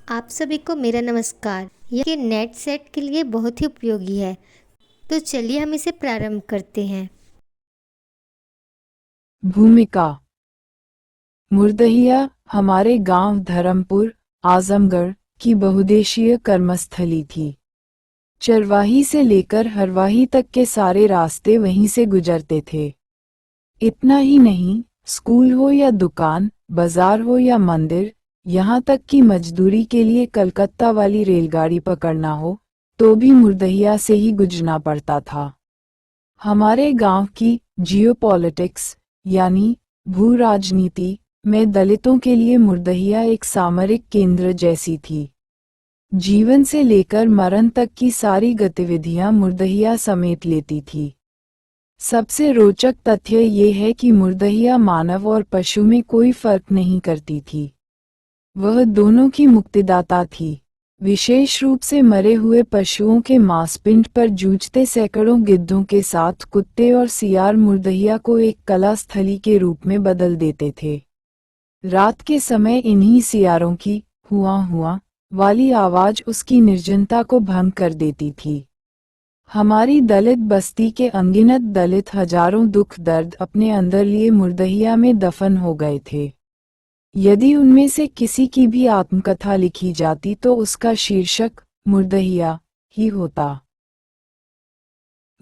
आप सभी को मेरा नमस्कार। यह नेट सेट के लिए बहुत ही उपयोगी है। तो चलिए हम इसे प्रारंभ करते हैं। भूमिका। मुर्दहिया हमारे गांव धर्मपुर, आजमगढ़ की बहुउद्देशीय कर्मस्थली थी। चरवाही से लेकर हरवाही तक के सारे रास्ते वहीं से गुजरते थे। इतना ही नहीं, स्कूल हो या दुकान, बाजार हो या मंदिर, यहाँ तक कि मजदूरी के लिए कलकत्ता वाली रेलगाड़ी पकड़ना हो, तो भी मुर्दहिया से ही गुजरना पड़ता था। हमारे गांव की जियोपॉलिटिक्स यानी भू राजनीति में दलितों के लिए मुर्दहिया एक सामरिक केंद्र जैसी थी। जीवन से लेकर मरण तक की सारी गतिविधियां मुर्दहिया समेट लेती थी। सबसे रोचक तथ्य ये है कि मुर्दहिया मानव और पशु में कोई फर्क नहीं करती थी। वह दोनों की मुक्तिदाता थी। विशेष रूप से मरे हुए पशुओं के मांसपिंड पर जूझते सैकड़ों गिद्धों के साथ कुत्ते और सियार मुर्दहिया को एक कला स्थली के रूप में बदल देते थे। रात के समय इन्हीं सियारों की हुआ हुआ वाली आवाज उसकी निर्जनता को भंग कर देती थी। हमारी दलित बस्ती के अनगिनत दलित हजारों दुख दर्द अपने अंदर लिए मुर्दहिया में दफन हो गए थे। यदि उनमें से किसी की भी आत्मकथा लिखी जाती तो उसका शीर्षक मुर्दहिया ही होता।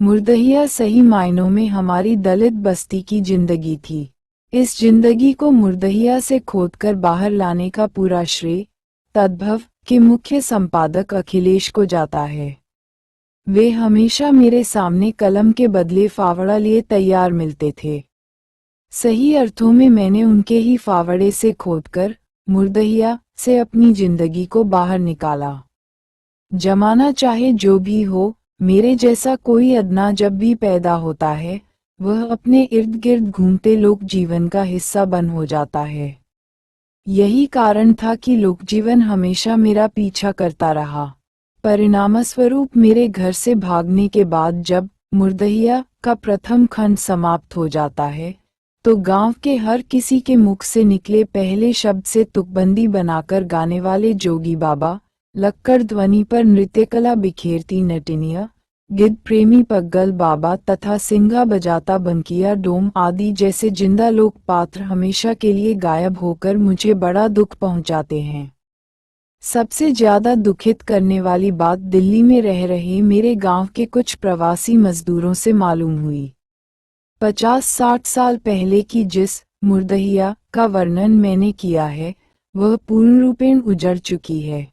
मुर्दहिया सही मायनों में हमारी दलित बस्ती की जिंदगी थी। इस जिंदगी को मुर्दहिया से खोदकर बाहर लाने का पूरा श्रेय तद्भव के मुख्य संपादक अखिलेश को जाता है। वे हमेशा मेरे सामने कलम के बदले फावड़ा लिए तैयार मिलते थे। सही अर्थों में मैंने उनके ही फावड़े से खोदकर मुर्दहिया से अपनी जिंदगी को बाहर निकाला। जमाना चाहे जो भी हो, मेरे जैसा कोई अदना जब भी पैदा होता है, वह अपने इर्द गिर्द घूमते लोक जीवन का हिस्सा बन हो जाता है। यही कारण था कि लोक जीवन हमेशा मेरा पीछा करता रहा। परिणामस्वरूप मेरे घर से भागने के बाद जब मुर्दहिया का प्रथम खंड समाप्त हो जाता है, तो गांव के हर किसी के मुख से निकले पहले शब्द से तुकबंदी बनाकर गाने वाले जोगी बाबा, लक्कड़ ध्वनि पर नृत्यकला बिखेरती नटिनिया, गिद्ध प्रेमी पग्गल बाबा तथा सिंघा बजाता बंकिया डोम आदि जैसे जिंदा लोक पात्र हमेशा के लिए गायब होकर मुझे बड़ा दुख पहुंचाते हैं। सबसे ज्यादा दुखित करने वाली बात दिल्ली में रह रहे मेरे गांव के कुछ प्रवासी मजदूरों से मालूम हुई। 50-60 साल पहले की जिस मुर्दहिया का वर्णन मैंने किया है, वह पूर्ण रूपेण उजड़ चुकी है।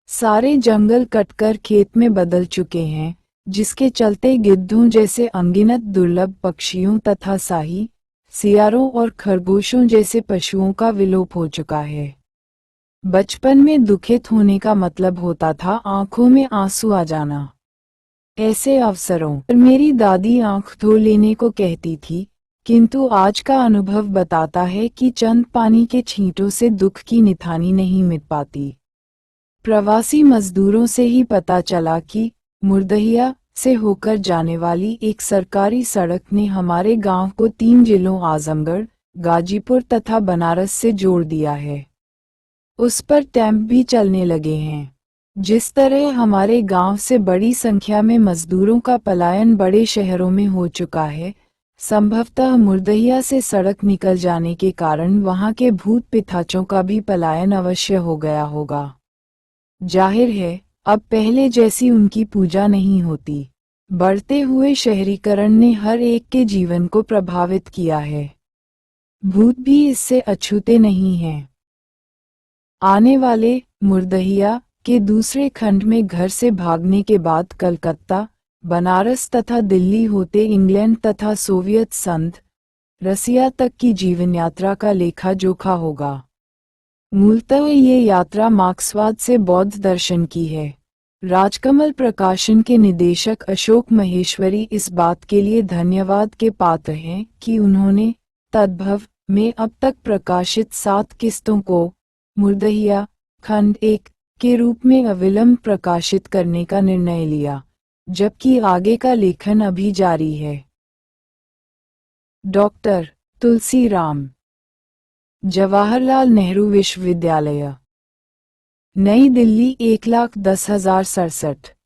सारे जंगल कटकर खेत में बदल चुके हैं, जिसके चलते गिद्धों जैसे अनगिनत दुर्लभ पक्षियों तथा शाही सियारों और खरगोशों जैसे पशुओं का विलोप हो चुका है। बचपन में दुखित होने का मतलब होता था आंखों में आंसू आ जाना। ऐसे अवसरों पर मेरी दादी आंख धो लेने को कहती थी, किंतु आज का अनुभव बताता है कि चंद पानी के छींटों से दुख की निथानी नहीं मिट पाती। प्रवासी मजदूरों से ही पता चला कि मुर्दहिया से होकर जाने वाली एक सरकारी सड़क ने हमारे गांव को 3 जिलों आजमगढ़, गाजीपुर तथा बनारस से जोड़ दिया है। उस पर टैंप भी चलने लगे हैं। जिस तरह हमारे गांव से बड़ी संख्या में मजदूरों का पलायन बड़े शहरों में हो चुका है, संभवतः मुर्दहिया से सड़क निकल जाने के कारण वहां के भूत पिशाचों का भी पलायन अवश्य हो गया होगा। जाहिर है, अब पहले जैसी उनकी पूजा नहीं होती। बढ़ते हुए शहरीकरण ने हर एक के जीवन को प्रभावित किया है। भूत भी इससे अछूते नहीं हैं। आने वाले मुर्दहिया के दूसरे खंड में घर से भागने के बाद कलकत्ता, बनारस तथा दिल्ली होते इंग्लैंड तथा सोवियत संघ, रसिया तक की जीवन यात्रा का लेखा जोखा होगा। मूलतः ये यात्रा मार्क्सवाद से बौद्ध दर्शन की है। राजकमल प्रकाशन के निदेशक अशोक महेश्वरी इस बात के लिए धन्यवाद के पात्र हैं कि उन्होंने तद्भव में अब तक प्रकाशित 7 किस्तों को मुर्दहिया खंड 1 के रूप में अविलंब प्रकाशित करने का निर्णय लिया, जबकि आगे का लेखन अभी जारी है। डॉक्टर तुलसी राम, जवाहरलाल नेहरू विश्वविद्यालय। नई दिल्ली 1,10,67